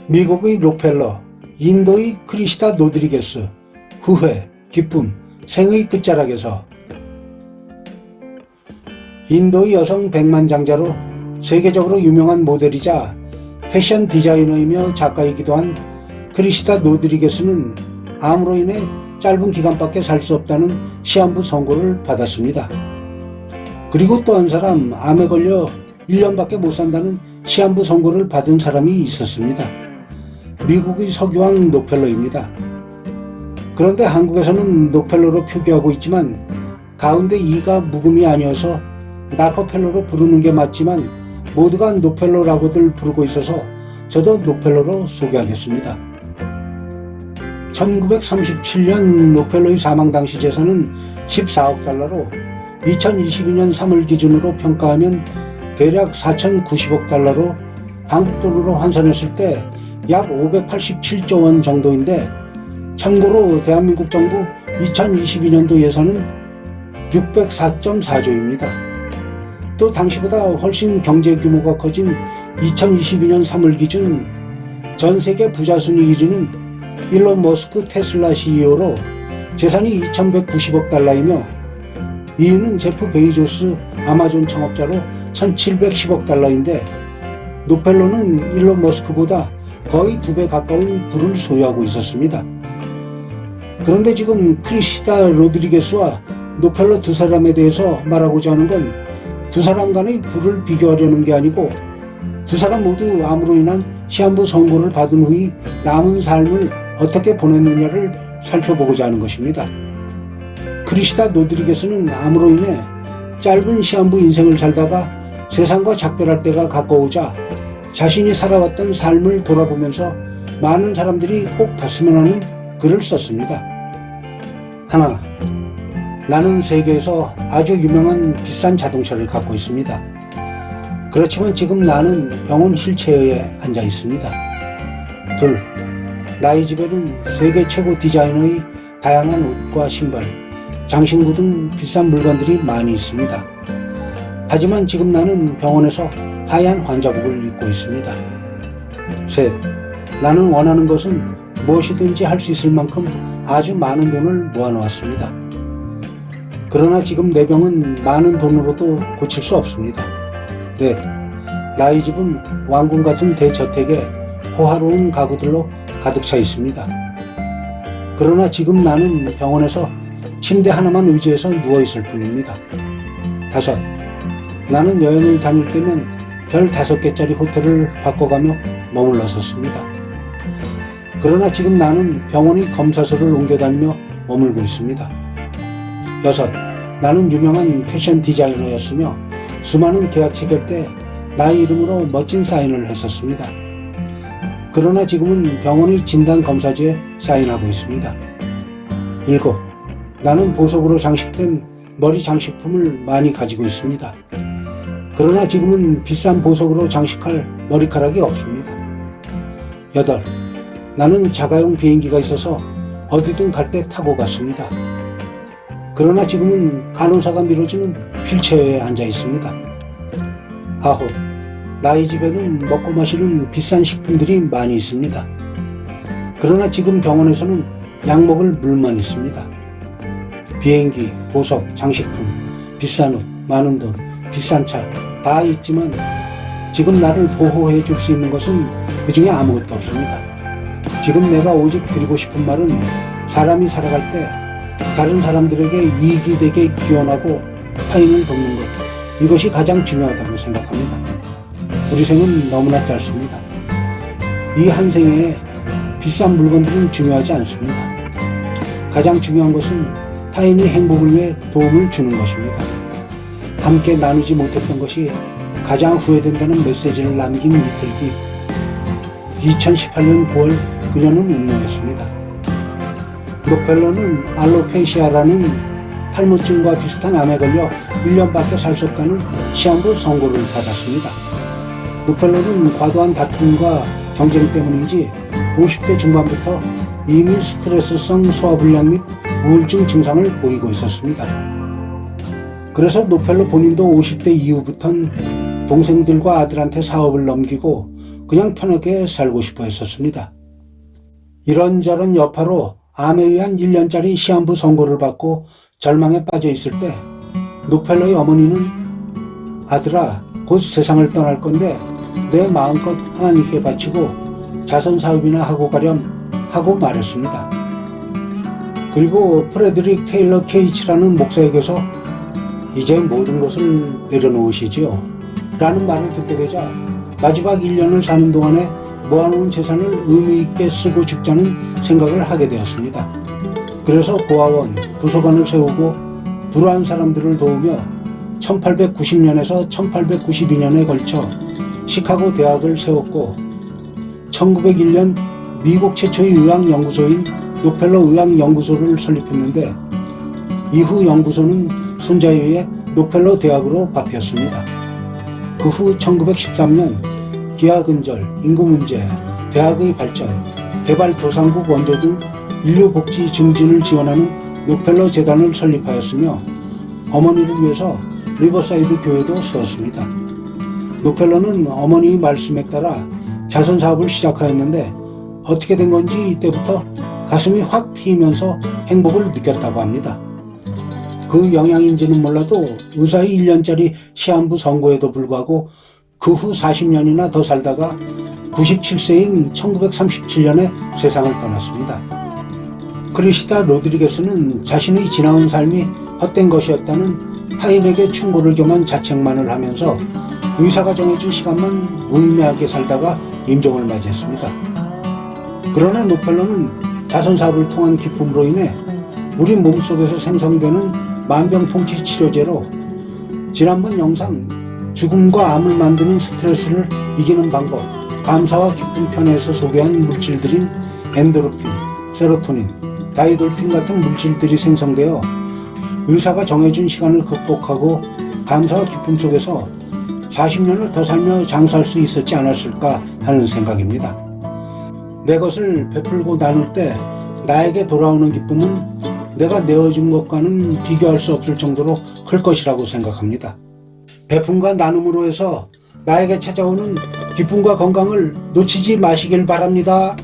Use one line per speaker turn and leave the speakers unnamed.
미국의 록펠러, 인도의 크리시다 로드리게스, 후회, 기쁨, 생의 끝자락에서 인도의 여성 백만장자로 세계적으로 유명한 모델이자 패션 디자이너이며 작가이기도 한 크리시다 로드리게스는 암으로 인해 짧은 기간밖에 살 수 없다는 시한부 선고를 받았습니다. 그리고 또 한 사람 암에 걸려 1년밖에 못 산다는 시한부 선고를 받은 사람이 있었습니다. 미국의 석유왕 록펠러입니다. 그런데 한국에서는 록펠러로 표기하고 있지만 가운데 이가 묵음이 아니어서 나커펠러로 부르는 게 맞지만 모두가 록펠러라고들 부르고 있어서 저도 록펠러로 소개하겠습니다. 1937년 록펠러의 사망 당시 재산은 14억 달러로 2022년 3월 기준으로 평가하면 대략 4,090억 달러로 한국 돈으로 환산했을 때 약 587조 원 정도인데, 참고로 대한민국 정부 2022년도 예산은 604.4조입니다. 또 당시보다 훨씬 경제 규모가 커진 2022년 3월 기준 전 세계 부자 순위 1위는 일론 머스크 테슬라 CEO로 재산이 2,190억 달러이며 2위는 제프 베이조스 아마존 창업자로 1,710억 달러인데, 록펠러는 일론 머스크보다 거의 2배 가까운 부를 소유하고 있었습니다. 그런데 지금 크리시다 로드리게스와 록펠러 두 사람에 대해서 말하고자 하는 건 두 사람 간의 부를 비교하려는 게 아니고 두 사람 모두 암으로 인한 시한부 선고를 받은 후에 남은 삶을 어떻게 보냈느냐를 살펴보고자 하는 것입니다. 크리시다 로드리게스는 암으로 인해 짧은 시한부 인생을 살다가 세상과 작별할 때가 가까우자 자신이 살아왔던 삶을 돌아보면서 많은 사람들이 꼭 봤으면 하는 글을 썼습니다. 하나, 나는 세계에서 아주 유명한 비싼 자동차를 갖고 있습니다. 그렇지만 지금 나는 병원 휠체어에 앉아 있습니다. 둘, 나의 집에는 세계 최고 디자이너의 다양한 옷과 신발, 장신구 등 비싼 물건들이 많이 있습니다. 하지만 지금 나는 병원에서 하얀 환자복을 입고 있습니다. 셋, 나는 원하는 것은 무엇이든지 할 수 있을 만큼 아주 많은 돈을 모아놓았습니다. 그러나 지금 내 병은 많은 돈으로도 고칠 수 없습니다. 넷, 나의 집은 왕궁 같은 대저택에 호화로운 가구들로 가득 차 있습니다. 그러나 지금 나는 병원에서 침대 하나만 의지해서 누워있을 뿐입니다. 다섯, 나는 여행을 다닐 때면 별 5개짜리 호텔을 바꿔가며 머물렀었습니다. 그러나 지금 나는 병원의 검사소를 옮겨다니며 머물고 있습니다. 여섯, 나는 유명한 패션 디자이너였으며 수많은 계약 체결 때 나의 이름으로 멋진 사인을 했었습니다. 그러나 지금은 병원의 진단검사지에 사인하고 있습니다. 일곱, 나는 보석으로 장식된 머리 장식품을 많이 가지고 있습니다. 그러나 지금은 비싼 보석으로 장식할 머리카락이 없습니다. 여덟, 나는 자가용 비행기가 있어서 어디든 갈 때 타고 갔습니다. 그러나 지금은 간호사가 밀어주는 휠체어에 앉아 있습니다. 아홉, 나의 집에는 먹고 마시는 비싼 식품들이 많이 있습니다. 그러나 지금 병원에서는 약 먹을 물만 있습니다. 비행기, 보석, 장식품, 비싼 옷, 많은 돈, 비싼 차 다 있지만 지금 나를 보호해 줄 수 있는 것은 그 중에 아무것도 없습니다. 지금 내가 오직 드리고 싶은 말은 사람이 살아갈 때 다른 사람들에게 이익이 되게 기원하고 타인을 돕는 것, 이것이 가장 중요하다고 생각합니다. 우리 생은 너무나 짧습니다. 이 한 생에 비싼 물건들은 중요하지 않습니다. 가장 중요한 것은 타인의 행복을 위해 도움을 주는 것입니다. 함께 나누지 못했던 것이 가장 후회된다는 메시지를 남긴 이틀 뒤 2018년 9월 그녀는 운명했습니다. 록펠러는 알로페시아라는 탈모증과 비슷한 암에 걸려 1년밖에 살 수 없다는 시한부 선고를 받았습니다. 록펠러는 과도한 다툼과 경쟁 때문인지 50대 중반부터 이미 스트레스성 소화불량 및 우울증 증상을 보이고 있었습니다. 그래서 록펠러 본인도 50대 이후부턴 동생들과 아들한테 사업을 넘기고 그냥 편하게 살고 싶어 했었습니다. 이런저런 여파로 암에 의한 1년짜리 시한부 선고를 받고 절망에 빠져 있을 때 노펠러의 어머니는 아들아, 곧 세상을 떠날 건데 내 마음껏 하나님께 바치고 자선 사업이나 하고 가렴 하고 말했습니다. 그리고 프레드릭 테일러 케이치라는 목사에게서 이제 모든 것을 내려놓으시지요 라는 말을 듣게 되자 마지막 1년을 사는 동안에 모아놓은 재산을 의미있게 쓰고 죽자는 생각을 하게 되었습니다. 그래서 고아원, 도서관을 세우고 불우한 사람들을 도우며 1890년에서 1892년에 걸쳐 시카고 대학을 세웠고 1901년 미국 최초의 의학연구소인 노펠러 의학연구소를 설립했는데 이후 연구소는 손자에 의해 노펠러 대학으로 바뀌었습니다. 그 후 1913년 기아근절, 인구문제, 대학의 발전, 개발도상국 원조 등 인류복지 증진을 지원하는 노펠러 재단을 설립하였으며 어머니를 위해서 리버사이드 교회도 세웠습니다. 노펠러는 어머니의 말씀에 따라 자선사업을 시작하였는데 어떻게 된 건지 이때부터 가슴이 확 트이면서 행복을 느꼈다고 합니다. 그 영향인지는 몰라도 의사의 1년짜리 시한부 선고에도 불구하고 그 후 40년이나 더 살다가 97세인 1937년에 세상을 떠났습니다. 크리시다 로드리게스는 자신의 지나온 삶이 헛된 것이었다는 타인에게 충고를 겸한 자책만을 하면서 의사가 정해준 시간만 무의미하게 살다가 임종을 맞이했습니다. 그러나 노펠러는 자선사업을 통한 기쁨으로 인해 우리 몸속에서 생성되는 만병통치 치료제로 지난번 영상 죽음과 암을 만드는 스트레스를 이기는 방법, 감사와 기쁨 편에서 소개한 물질들인 엔도르핀, 세로토닌, 다이돌핀 같은 물질들이 생성되어 의사가 정해준 시간을 극복하고 감사와 기쁨 속에서 40년을 더 살며 장수할 수 있었지 않았을까 하는 생각입니다. 내 것을 베풀고 나눌 때 나에게 돌아오는 기쁨은 내가 내어준 것과는 비교할 수 없을 정도로 클 것이라고 생각합니다. 베품과 나눔으로 해서 나에게 찾아오는 기쁨과 건강을 놓치지 마시길 바랍니다.